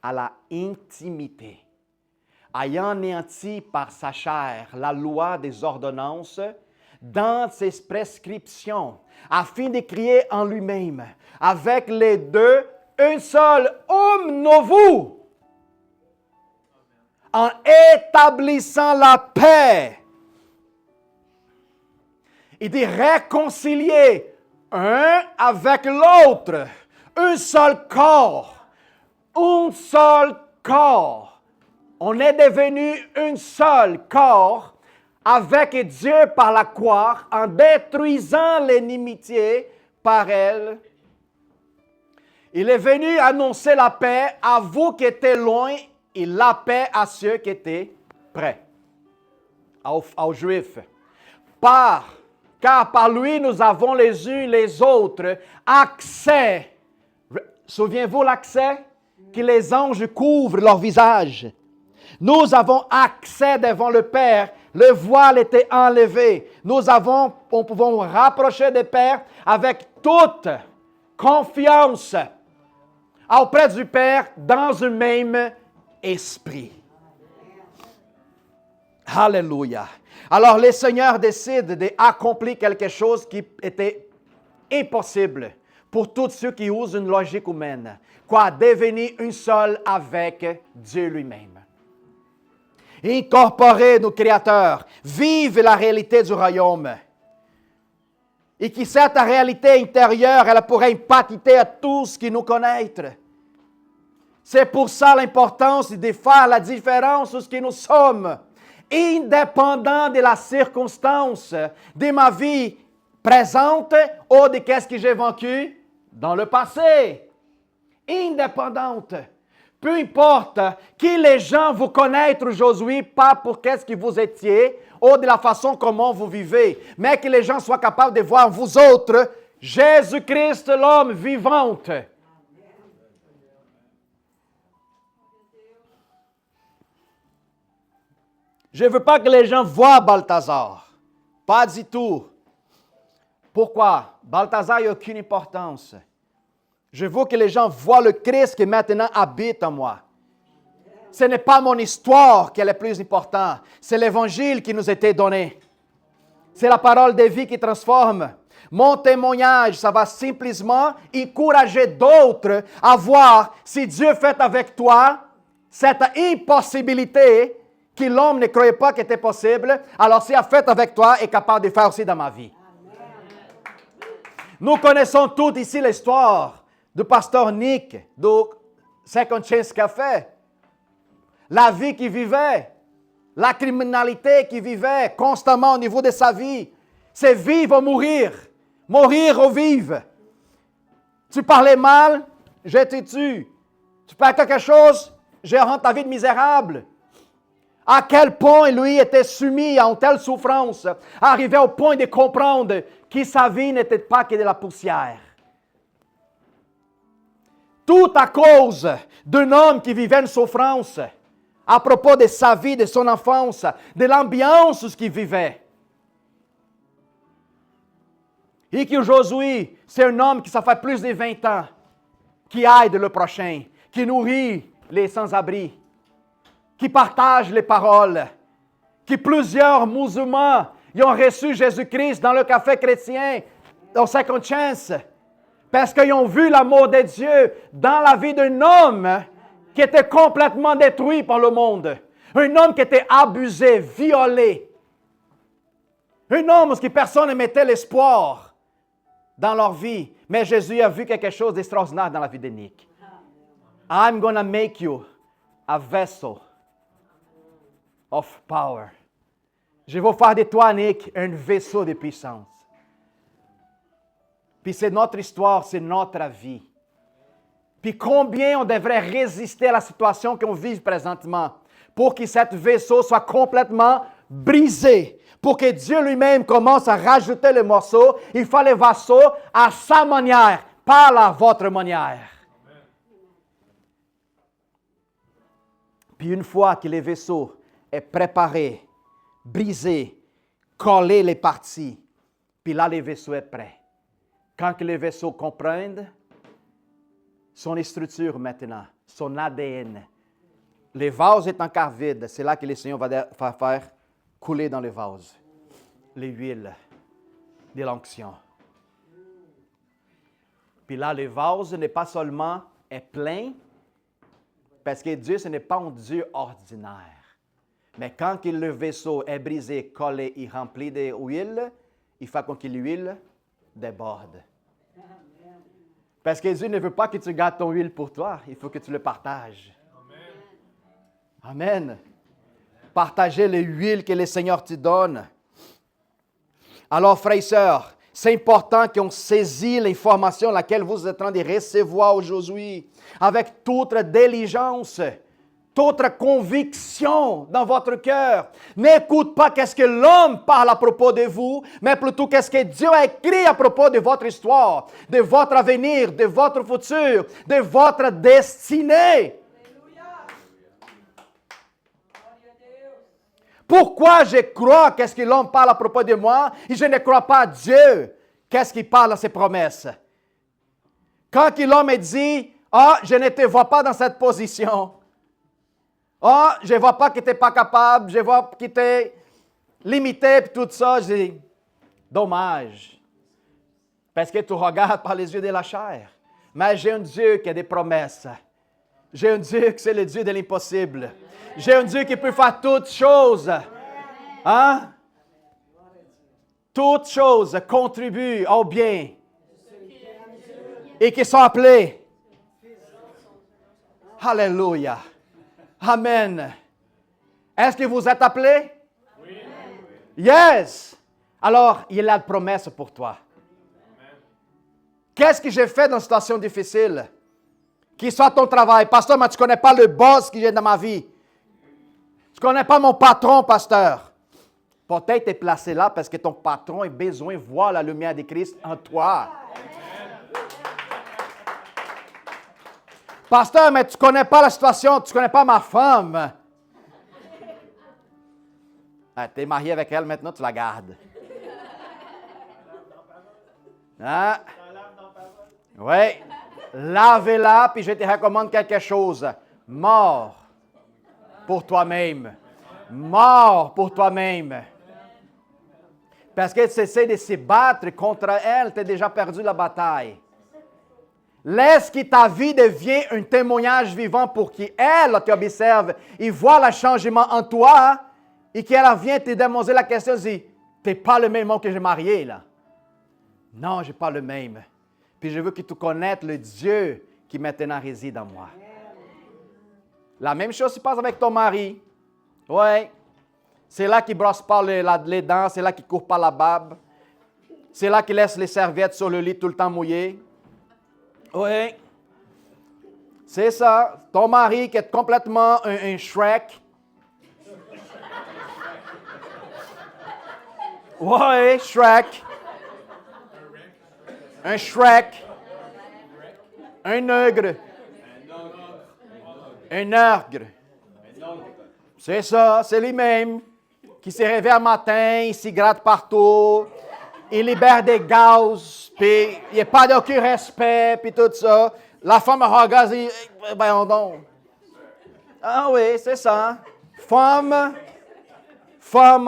à la intimité. Ayant anéanti par sa chair la loi des ordonnances dans ses prescriptions, afin de créer en lui-même, avec les deux, un seul homme nouveau, en établissant la paix, et de réconcilier un avec l'autre, un seul corps, un seul corps. On est devenu un seul corps avec Dieu par la croix en détruisant l'inimitié par elle. Il est venu annoncer la paix à vous qui étiez loin et la paix à ceux qui étaient près, aux Juifs. Car par lui nous avons les uns les autres accès. Souvenez-vous l'accès? Que les anges couvrent leur visage. Nous avons accès devant le Père. Le voile était enlevé. Nous pouvons rapprocher du Père avec toute confiance auprès du Père dans un même esprit. Alléluia. Alors, le Seigneur décide d'accomplir quelque chose qui était impossible pour tous ceux qui usent une logique humaine. Quoi? Devenir un seul avec Dieu lui-même. Incorporer nos créateurs, vivre la réalité du royaume. Et que cette réalité intérieure, elle pourrait impacter à tous qui nous connaissent. C'est pour ça l'importance de faire la différence sur ce que nous sommes, indépendant de la circonstance de ma vie présente ou de ce que j'ai vécu dans le passé. Indépendante. Peu importe qui les gens vous connaissent aujourd'hui, pas pour qu'est-ce que vous étiez ou de la façon comment vous vivez, mais que les gens soient capables de voir vous autres Jésus-Christ, l'homme vivant. Je ne veux pas que les gens voient Balthazar. Pas du tout. Pourquoi? Balthazar n'a aucune importance. Je veux que les gens voient le Christ qui maintenant habite en moi. Ce n'est pas mon histoire qui est le plus important. C'est l'Évangile qui nous a été donné. C'est la parole de vie qui transforme. Mon témoignage, ça va simplement encourager d'autres à voir si Dieu fait avec toi cette impossibilité que l'homme ne croyait pas qu'elle était possible. Alors s'il a fait avec toi, il est capable de faire aussi dans ma vie. Nous connaissons tous ici l'histoire du pasteur Nick, du 55 Café, la vie qu'il vivait, la criminalité qu'il vivait constamment au niveau de sa vie, c'est vivre ou mourir, mourir ou vivre. Tu parlais mal, je te tue. Tu fais quelque chose, je rends ta vie de misérable. À quel point lui était soumis à une telle souffrance, arrivé au point de comprendre que sa vie n'était pas que de la poussière. Tout à cause d'un homme qui vivait une souffrance, à propos de sa vie, de son enfance, de l'ambiance qu'il vivait. Et qu'aujourd'hui, c'est un homme qui ça fait plus de 20 ans, qui aide le prochain, qui nourrit les sans-abri, qui partage les paroles, qui plusieurs musulmans y ont reçu Jésus-Christ dans le café chrétien au Second Chance, parce qu'ils ont vu l'amour de Dieu dans la vie d'un homme qui était complètement détruit par le monde, un homme qui était abusé, violé, un homme où personne ne mettait l'espoir dans leur vie, mais Jésus a vu quelque chose d'extraordinaire dans la vie de Nick. I'm gonna make you a vessel of power. Je vais faire de toi, Nick, un vaisseau de puissance. Puis c'est notre histoire, c'est notre vie. Puis combien on devrait résister à la situation qu'on vit présentement pour que ce vaisseau soit complètement brisé, pour que Dieu lui-même commence à rajouter les morceaux. Il faut les vaisseaux à sa manière, pas à votre manière. Puis une fois que le vaisseau est préparé, brisé, collé les parties, puis là le vaisseau est prêt. Quand que le vaisseau comprenne son structure maintenant, son ADN, le vase est encore vide, c'est là que le Seigneur va faire couler dans le vase l'huile de l'onction. Puis là, le vase n'est pas seulement est plein, parce que Dieu, ce n'est pas un Dieu ordinaire. Mais quand le vaisseau est brisé, collé et rempli d'huile, il faut que l'huile déborde. Parce que Dieu ne veut pas que tu gardes ton huile pour toi, il faut que tu le partages. Amen. Partager l'huile que le Seigneur te donne. Alors, frères et sœurs, c'est important qu'on saisisse l'information laquelle vous êtes en train de recevoir aujourd'hui avec toute diligence, toute conviction dans votre cœur. N'écoute pas qu'est-ce que l'homme parle à propos de vous, mais plutôt qu'est-ce que Dieu a écrit à propos de votre histoire, de votre avenir, de votre futur, de votre destinée. Pourquoi je crois qu'est-ce que l'homme parle à propos de moi et je ne crois pas à Dieu? Qu'est-ce qu'il parle à ses promesses? Quand l'homme dit, « Ah, je ne te vois pas dans cette position. Ah, je ne vois pas que tu n'es pas capable. Je vois que tu es limité. » Puis tout ça, je dis, dommage. Parce que tu regardes par les yeux de la chair. Mais j'ai un Dieu qui a des promesses. J'ai un Dieu qui c'est le Dieu de l'impossible. J'ai un Dieu qui peut faire toutes choses. Hein? Toutes choses contribuent au bien. Et qui sont appelées. Alléluia. Amen. Est-ce que vous êtes appelés? Oui. Yes. Alors, il a une promesse pour toi. Qu'est-ce que j'ai fait dans une situation difficile? Qui soit ton travail. Pasteur, mais tu ne connais pas le boss que j'ai dans ma vie. Tu ne connais pas mon patron, pasteur. Peut-être tu es placé là parce que ton patron a besoin de voir la lumière de Christ en toi. Pasteur, mais tu ne connais pas la situation, tu ne connais pas ma femme. Ah, tu es marié avec elle, maintenant tu la gardes. Hein? Oui. Lavez-la, puis je te recommande quelque chose. Mort pour toi-même. Mort pour toi-même. Parce que tu essaies de se battre contre elle, tu as déjà perdu la bataille. Laisse que ta vie devienne un témoignage vivant pour qu'elle t'observe et voit le changement en toi et qu'elle vienne te demander la question, dit, tu n'es pas le même homme que j'ai marié là. Non, je n'ai pas le même. Puis je veux que tu connaisses le Dieu qui maintenant réside en moi. La même chose se passe avec ton mari. Oui. C'est là qu'il ne brosse pas les dents, c'est là qu'il ne court pas la barbe. C'est là qu'il laisse les serviettes sur le lit tout le temps mouillées. Oui. C'est ça. Ton mari qui est complètement un Shrek. Oui, Shrek. Un Shrek. Un ogre. Un ogre. C'est ça, c'est lui-même qui se réveille un matin, il s'y gratte partout, il libère des gaz, puis il n'y a pas d'aucun respect, puis tout ça. La femme regarde et dit, ben donc. Ah oui, c'est ça. Femme,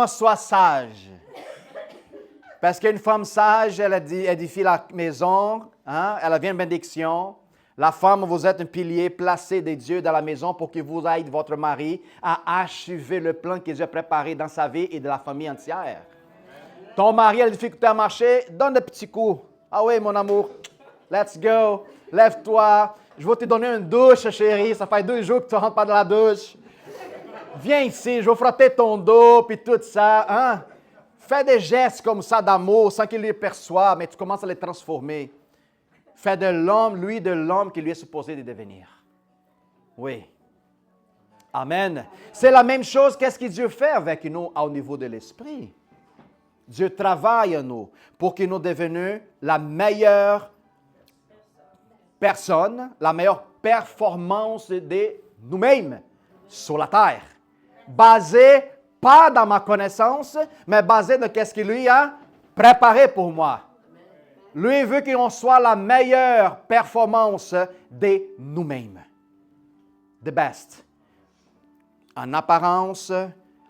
sois sage. Parce qu'une femme sage, elle édifie la maison, hein? Elle a bien une bénédiction. La femme, vous êtes un pilier placé des dieux dans la maison pour que vous aide votre mari à achever le plan que Dieu a préparé dans sa vie et de la famille entière. Ton mari a la difficulté à marcher, donne des petits coups. Ah oui, mon amour, let's go, lève-toi. Je vais te donner une douche, chérie. Ça fait 2 jours que tu ne rentres pas dans la douche. Viens ici, je vais frotter ton dos, puis tout ça. Hein? Fais des gestes comme ça d'amour sans qu'il les perçoive, mais tu commences à les transformer. Fais de l'homme, lui, de l'homme qui lui est supposé de devenir. Oui. Amen. C'est la même chose qu'est-ce que Dieu fait avec nous au niveau de l'esprit. Dieu travaille en nous pour que nous devenions la meilleure personne, la meilleure performance de nous-mêmes sur la terre. Basée pas dans ma connaissance, mais basée dans ce qu'il lui a préparé pour moi. Lui veut qu'on soit la meilleure performance de nous-mêmes. The best. En apparence,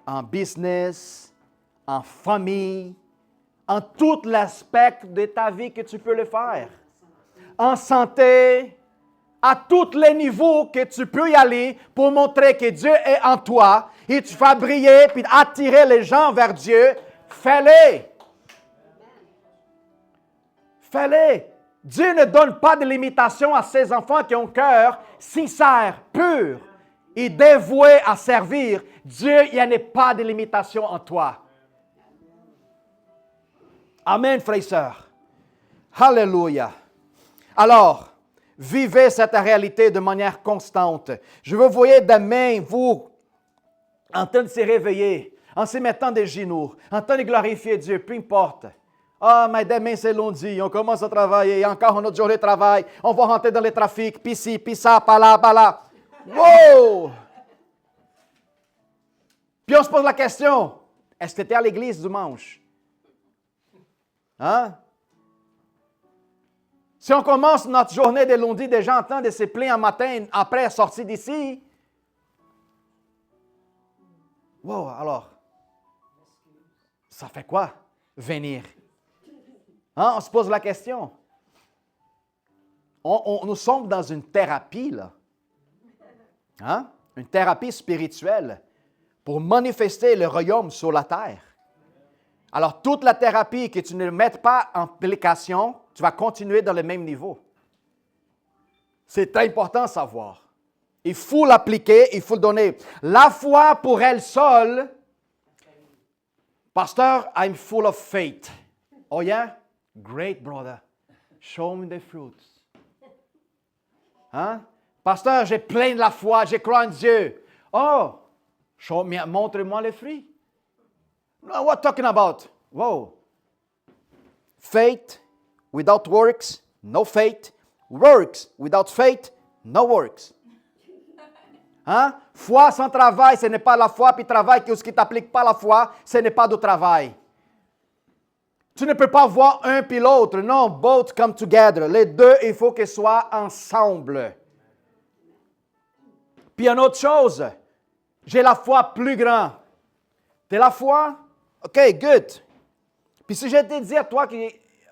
en business, en famille, en tout l'aspect de ta vie que tu peux le faire. En santé, à tous les niveaux que tu peux y aller pour montrer que Dieu est en toi et tu vas briller puis attirer les gens vers Dieu, fais-le. Fais-le. Dieu ne donne pas de limitation à ses enfants qui ont un cœur sincère, pur et dévoué à servir. Dieu, il n'y en a pas de limitation en toi. Amen, frères et sœurs. Alléluia. Alors, vivez cette réalité de manière constante. Je veux vous voyez demain, vous, en train de se réveiller, en se mettant des genoux, en train de glorifier Dieu, peu importe. Ah, mais demain c'est lundi, on commence à travailler, encore une autre journée de travail, on va rentrer dans le trafic, puis ci, puis ça, pas là, pas là. Wow! Puis on se pose la question, est-ce que tu étais à l'église dimanche? Hein? Si on commence notre journée de lundi déjà en train de se plaindre un matin après sortir d'ici, wow, alors, ça fait quoi venir? Hein? On se pose la question. Nous sommes dans une thérapie, là. Hein? Une thérapie spirituelle pour manifester le royaume sur la terre. Alors, toute la thérapie que tu ne mets pas en application, tu vas continuer dans le même niveau. C'est important à savoir. Il faut l'appliquer, il faut le donner. La foi pour elle seule, Pasteur, I'm full of faith. Oh yeah? Great, brother. Show me the fruits. Hein? Pasteur, j'ai plein de la foi, j'ai crois en Dieu. Oh, montre-moi les fruits. No, what talking about? Whoa. Faith without works, no faith. Works without faith, no works. Hein? Foi sans travail, ce n'est pas la foi, puis travail qui ne t'applique pas la foi, ce n'est pas du travail. Tu ne peux pas voir un puis l'autre. Non, both come together. Les deux, il faut qu'ils soient ensemble. Puis une autre chose, j'ai la foi plus grande. Tu as la foi? OK, good. Puis si je te dis à toi que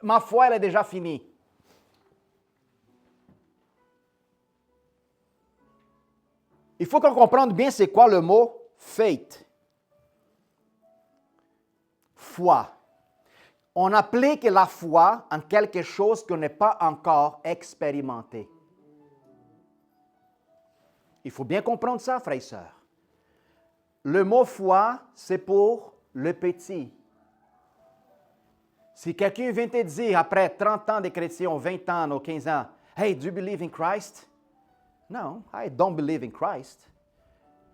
ma foi, elle est déjà finie. Il faut qu'on comprenne bien c'est quoi le mot faith. Foi. On applique la foi en quelque chose qu'on n'est pas encore expérimenté. Il faut bien comprendre ça, frères et sœurs. Le mot foi, c'est pour le petit. Si quelqu'un vient te dire, après 30 ans de chrétien, ou 20 ans, ou 15 ans, « Hey, do you believe in Christ? » No, I don't believe in Christ.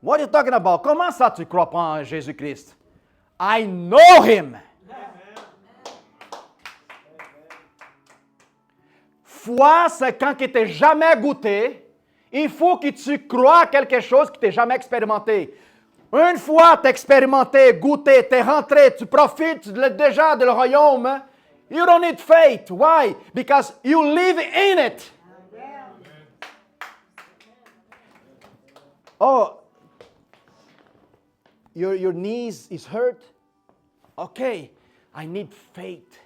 What are you talking about? Comment ça tu crois pas en Jésus-Christ? I know Him. Foi, c'est quand tu n'as jamais goûté. Il faut que tu crois à quelque chose que tu n'as jamais expérimenté. Une fois tu as expérimenté, goûté, tu es rentré, tu profites déjà du royaume, you don't need faith. Why? Because you live in it. Oh, your knees is hurt? Okay, I need faith.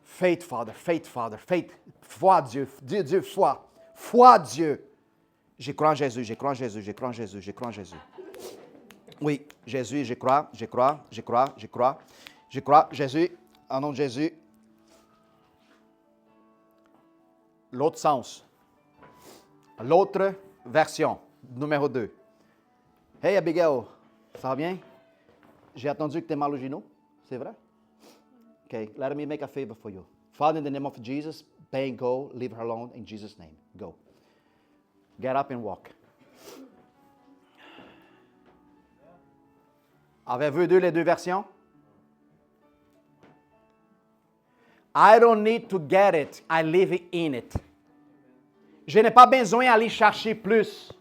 Faith, Father, faith, Father, faith. Foi, Dieu, Dieu, foi. Foi, Dieu. Je crois en Jésus, je crois en Jésus, je crois en Jésus, je crois en Jésus. Oui, Jésus, je crois, je crois, je crois, je crois. Je crois, Jésus, en nom de Jésus. L'autre sens. L'autre version, numéro 2. Hey Abigail, ça va bien? J'ai attendu que tu aies mal au genou, c'est vrai? Okay, let me make a favor for you. Father, in the name of Jesus, bang, go, leave her alone in Jesus' name. Go. Get up and walk. Avez-vous vu les deux versions? I don't need to get it. I live in it. Je n'ai pas besoin d'aller chercher plus.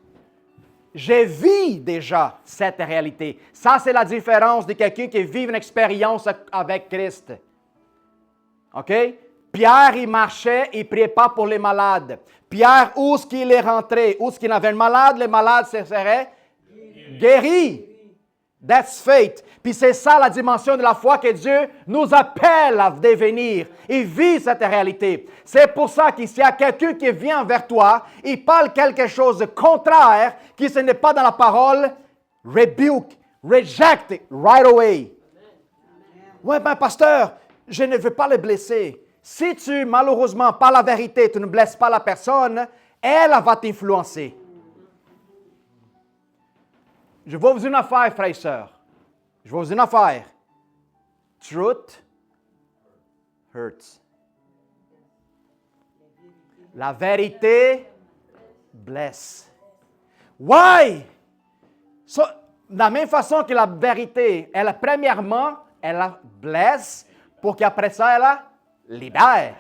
Je vis déjà cette réalité. Ça, c'est la différence de quelqu'un qui vit une expérience avec Christ. OK? Pierre, il marchait, il ne priait pas pour les malades. Pierre, où est-ce qu'il est rentré? Où est-ce qu'il avait un malade? Les malades seraient guéris. That's faith. Puis c'est ça la dimension de la foi que Dieu nous appelle à devenir. Il vit cette réalité. C'est pour ça qu'il y a quelqu'un qui vient vers toi, il parle quelque chose de contraire, qui ce n'est pas dans la parole, rebuke, reject it right away. Oui, ben pasteur, je ne veux pas le blesser. Si tu, malheureusement, par la vérité, tu ne blesses pas la personne, elle va t'influencer. Je vais vous dire une affaire, frères et sœurs. Je vais vous dire une affaire. Truth hurts. La vérité blesse. Why? So, de la même façon que la vérité, premièrement, elle la blesse pour qu'après ça, elle la libère.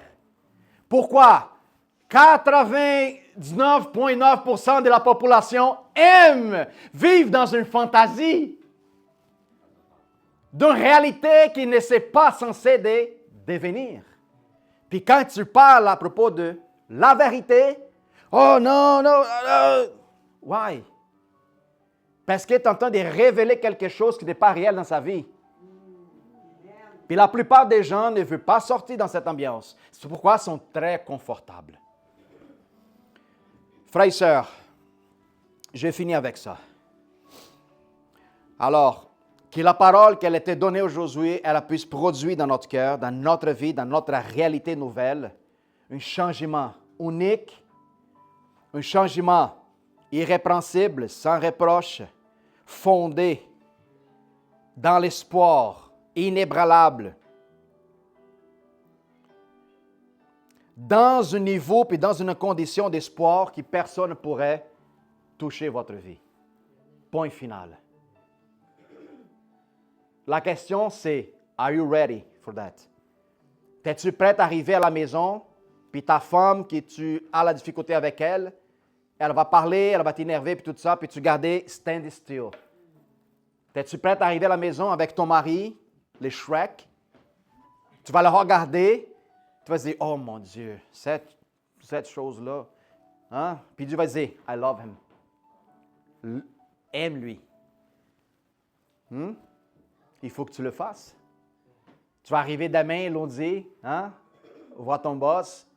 Pourquoi? 99,9% de la population aime vivre dans une fantaisie d'une réalité qui ne s'est pas censée devenir. Puis quand tu parles à propos de la vérité, oh non, non, why? Parce que tu es en train de révéler quelque chose qui n'est pas réel dans sa vie. Puis la plupart des gens ne veulent pas sortir dans cette ambiance. C'est pourquoi ils sont très confortables. Frères et sœurs, j'ai fini avec ça. Alors, que la parole qu'elle était donnée aujourd'hui, elle puisse produire dans notre cœur, dans notre vie, dans notre réalité nouvelle, un changement unique, un changement irrépréhensible, sans reproche, fondé dans l'espoir, inébranlable, dans un niveau et dans une condition d'espoir que personne ne pourrait toucher votre vie. Point final. La question c'est, are you ready for that? Es-tu prête à arriver à la maison, puis ta femme, que tu as la difficulté avec elle, elle va parler, elle va t'énerver, puis tout ça, puis tu garder stand still. Es-tu prête à arriver à la maison avec ton mari, les Shrek? Tu vas le regarder, tu vas dire, oh mon Dieu, cette chose-là. Hein? Puis Dieu va dire, I love him. Aime-lui. Il faut que tu le fasses. Tu vas arriver demain, lundi, hein? Voir ton boss.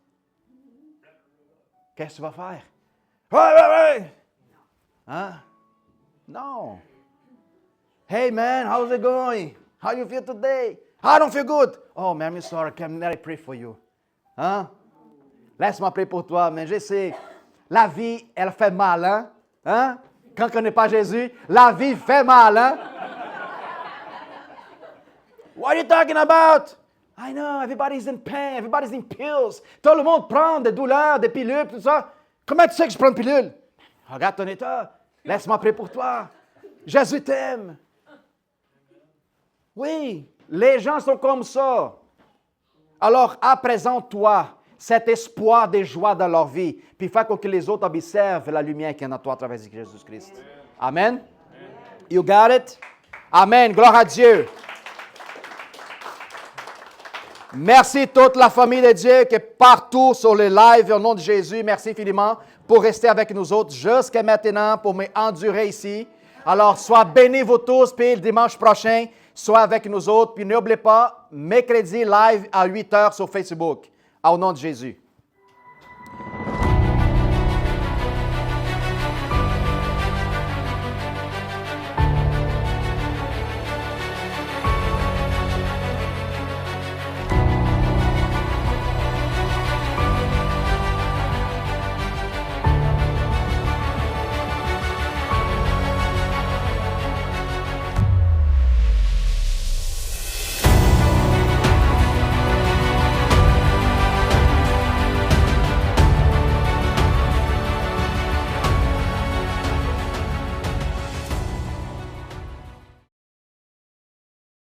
Qu'est-ce que tu vas faire? Ouais. Hein? Non. Hey man, how's it going? How you feel today? I don't feel good. Oh, man, I'm sorry. Let me pray for you. Hein? Laisse-moi prier pour toi. Mais je sais, la vie, elle fait mal, hein? Hein? Quand on ne connaît pas Jésus, la vie fait mal, hein? What are you talking about? I know, everybody's in pain, everybody's in pills. Tout le monde prend des douleurs, des pilules, tout ça. Comment tu sais que je prends une pilule? Regarde ton état. Laisse-moi prier pour toi. Jésus t'aime. Oui, les gens sont comme ça. Alors, à présent, toi, cet espoir des joies dans leur vie, puis fais que les autres observent la lumière qui est en toi à travers Jésus-Christ. Amen. You got it? Amen. Gloire à Dieu. Merci toute la famille de Dieu qui est partout sur les lives au nom de Jésus. Merci infiniment pour rester avec nous autres jusqu'à maintenant, pour m'endurer ici. Alors, sois bénis vous tous, puis le dimanche prochain, sois avec nous autres. Puis n'oubliez pas, mercredi live à 8h sur Facebook. Au nom de Jésus.